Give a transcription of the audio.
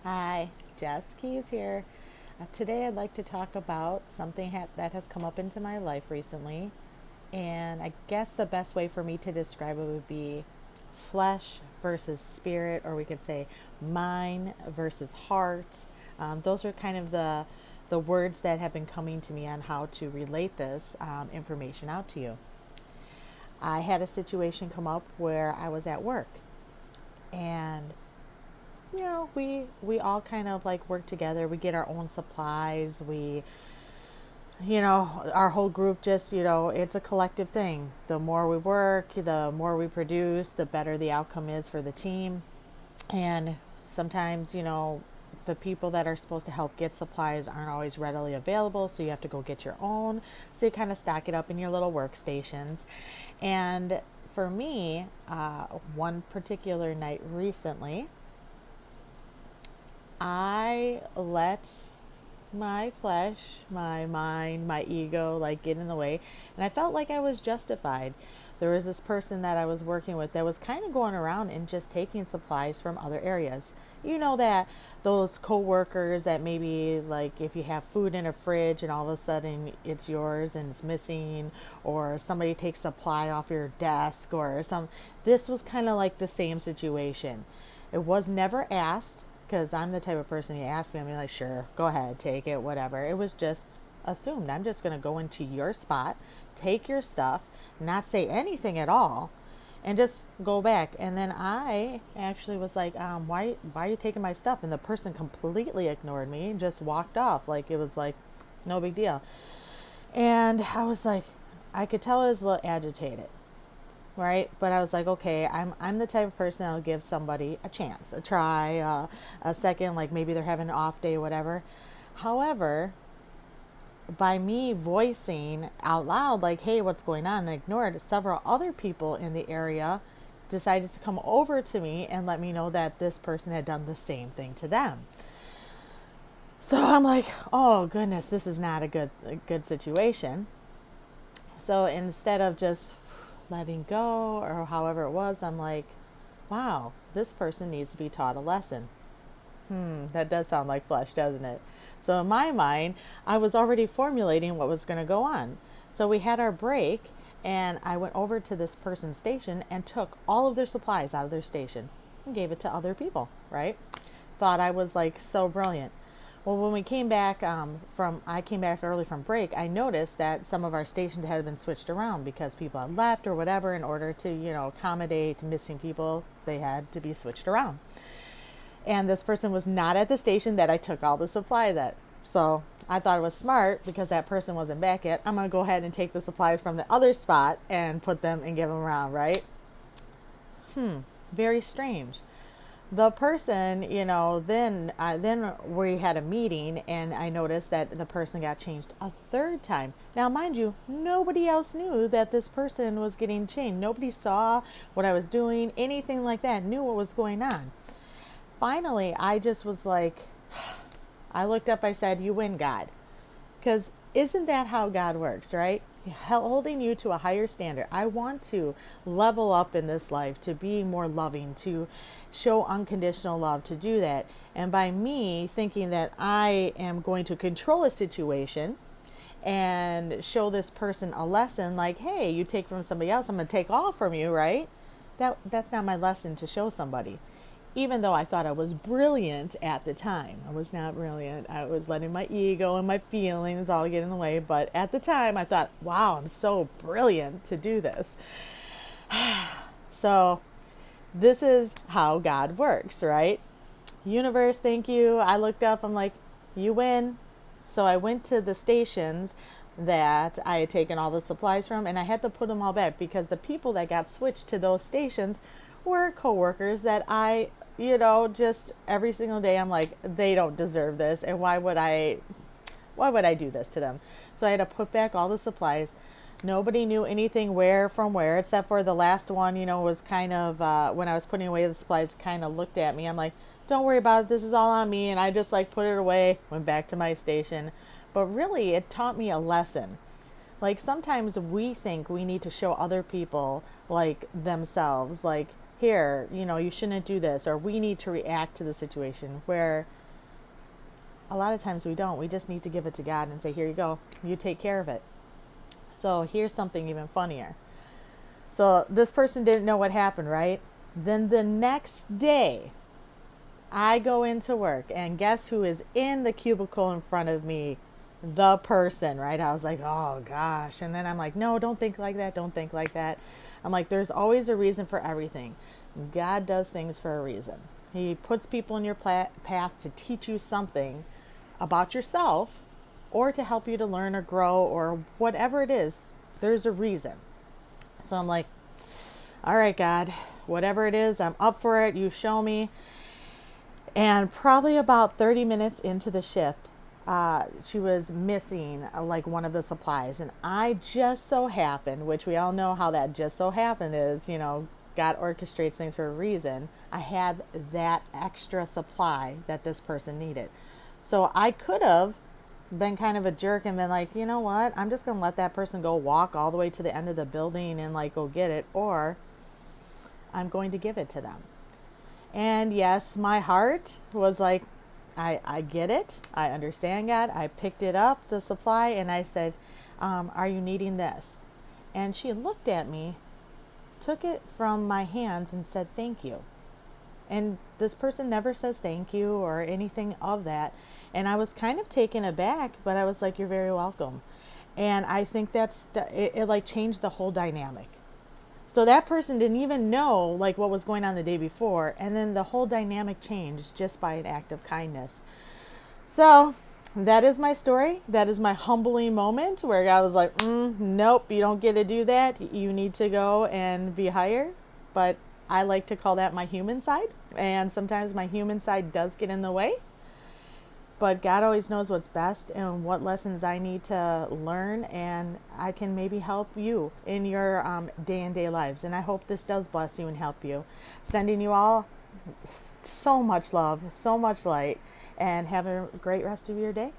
Hi, Jess Keys here. Today I'd like to talk about something that has come up into my life recently. And I guess the best way for me to describe it would be flesh versus spirit, or we could say mind versus heart. Those are kind of the words that have been coming to me on how to relate this information out to you. I had a situation come up where I was at work and we all kind of like work together. We get our own supplies. Our whole group just, it's a collective thing. The more we work, the more we produce, the better the outcome is for the team. And sometimes, the people that are supposed to help get supplies aren't always readily available, so you have to go get your own. So you kind of stack it up in your little workstations. And for me, one particular night recently, I let my flesh, my mind, my ego like get in the way, and I felt like I was justified. There was this person that I was working with that was kind of going around and just taking supplies from other areas. You know that those coworkers that maybe like if you have food in a fridge and all of a sudden it's yours and it's missing, or somebody takes supply off your desk or some. This was kind of like the same situation. It was never asked because I'm the type of person, you ask me, I'm like, sure, go ahead, take it, whatever. It was just assumed. I'm just going to go into your spot, take your stuff, not say anything at all, and just go back. And then I actually was like, why are you taking my stuff? And the person completely ignored me and just walked off. Like it was like no big deal. And I was like, I could tell I was a little agitated, right? But I was like, okay, I'm the type of person that'll give somebody a chance, a try, a second, like maybe they're having an off day, whatever. However, by me voicing out loud, like, hey, what's going on, and ignored, several other people in the area decided to come over to me and let me know that this person had done the same thing to them. So I'm like, oh goodness, this is not a good situation. So instead of just letting go or however it was, I'm like, wow, this person needs to be taught a lesson. That does sound like flesh, doesn't it? So in my mind, I was already formulating what was going to go on. So we had our break, and I went over to this person's station and took all of their supplies out of their station and gave it to other people, right? Thought I was like so brilliant. Well, when we came back I came back early from break, I noticed that some of our stations had been switched around because people had left or whatever. In order to, accommodate missing people, they had to be switched around. And this person was not at the station that I took all the supplies at. So I thought it was smart because that person wasn't back yet. I'm going to go ahead and take the supplies from the other spot and put them and give them around, right? Very strange. The person, then we had a meeting and I noticed that the person got changed a third time. Now, mind you, nobody else knew that this person was getting changed. Nobody saw what I was doing, anything like that, knew what was going on. Finally, I just was like, I looked up, I said, you win, God. Because isn't that how God works, right? Holding you to a higher standard. I want to level up in this life, to be more loving, to show unconditional love, to do that. And by me thinking that I am going to control a situation and show this person a lesson, like, hey, you take from somebody else, I'm going to take all from you, right? That's not my lesson to show somebody. Even though I thought I was brilliant at the time, I was not brilliant. I was letting my ego and my feelings all get in the way. But at the time, I thought, wow, I'm so brilliant to do this. So, this is how God works, right? Universe, thank you. I looked up, I'm like, you win. So, I went to the stations that I had taken all the supplies from, and I had to put them all back because the people that got switched to those stations were coworkers that I, just every single day I'm like, they don't deserve this, and why would I do this to them? So I had to put back all the supplies. Nobody knew anything where from where, except for the last one, was kind of, when I was putting away the supplies, kind of looked at me. I'm like, don't worry about it. This is all on me. And I just like put it away, went back to my station. But really, it taught me a lesson. Like sometimes we think we need to show other people like themselves, like, here, you shouldn't do this, or we need to react to the situation, where a lot of times we don't. We just need to give it to God and say, here you go, you take care of it. So here's something even funnier. So this person didn't know what happened, right? Then the next day, I go into work, and guess who is in the cubicle in front of me? The person, right? I was like, oh gosh. And then I'm like, no, don't think like that. Don't think like that. I'm like, there's always a reason for everything. God does things for a reason. He puts people in your path to teach you something about yourself, or to help you to learn or grow, or whatever it is. There's a reason. So I'm like, all right, God, whatever it is, I'm up for it. You show me. And probably about 30 minutes into the shift, she was missing like one of the supplies. And I just so happened, which we all know how that just so happened is, God orchestrates things for a reason. I had that extra supply that this person needed. So I could have been kind of a jerk and been like, you know what, I'm just going to let that person go walk all the way to the end of the building and like go get it, or I'm going to give it to them. And yes, my heart was like, I get it. I understand, God. I picked it up, the supply, and I said, are you needing this? And she looked at me, took it from my hands, and said, thank you. And this person never says thank you or anything of that. And I was kind of taken aback, but I was like, you're very welcome. And I think it like changed the whole dynamic. So that person didn't even know like what was going on the day before. And then the whole dynamic changed just by an act of kindness. So that is my story. That is my humbling moment where God was like, nope, you don't get to do that. You need to go and be higher. But I like to call that my human side. And sometimes my human side does get in the way. But God always knows what's best and what lessons I need to learn, and I can maybe help you in your day-to-day lives. And I hope this does bless you and help you. Sending you all so much love, so much light, and have a great rest of your day.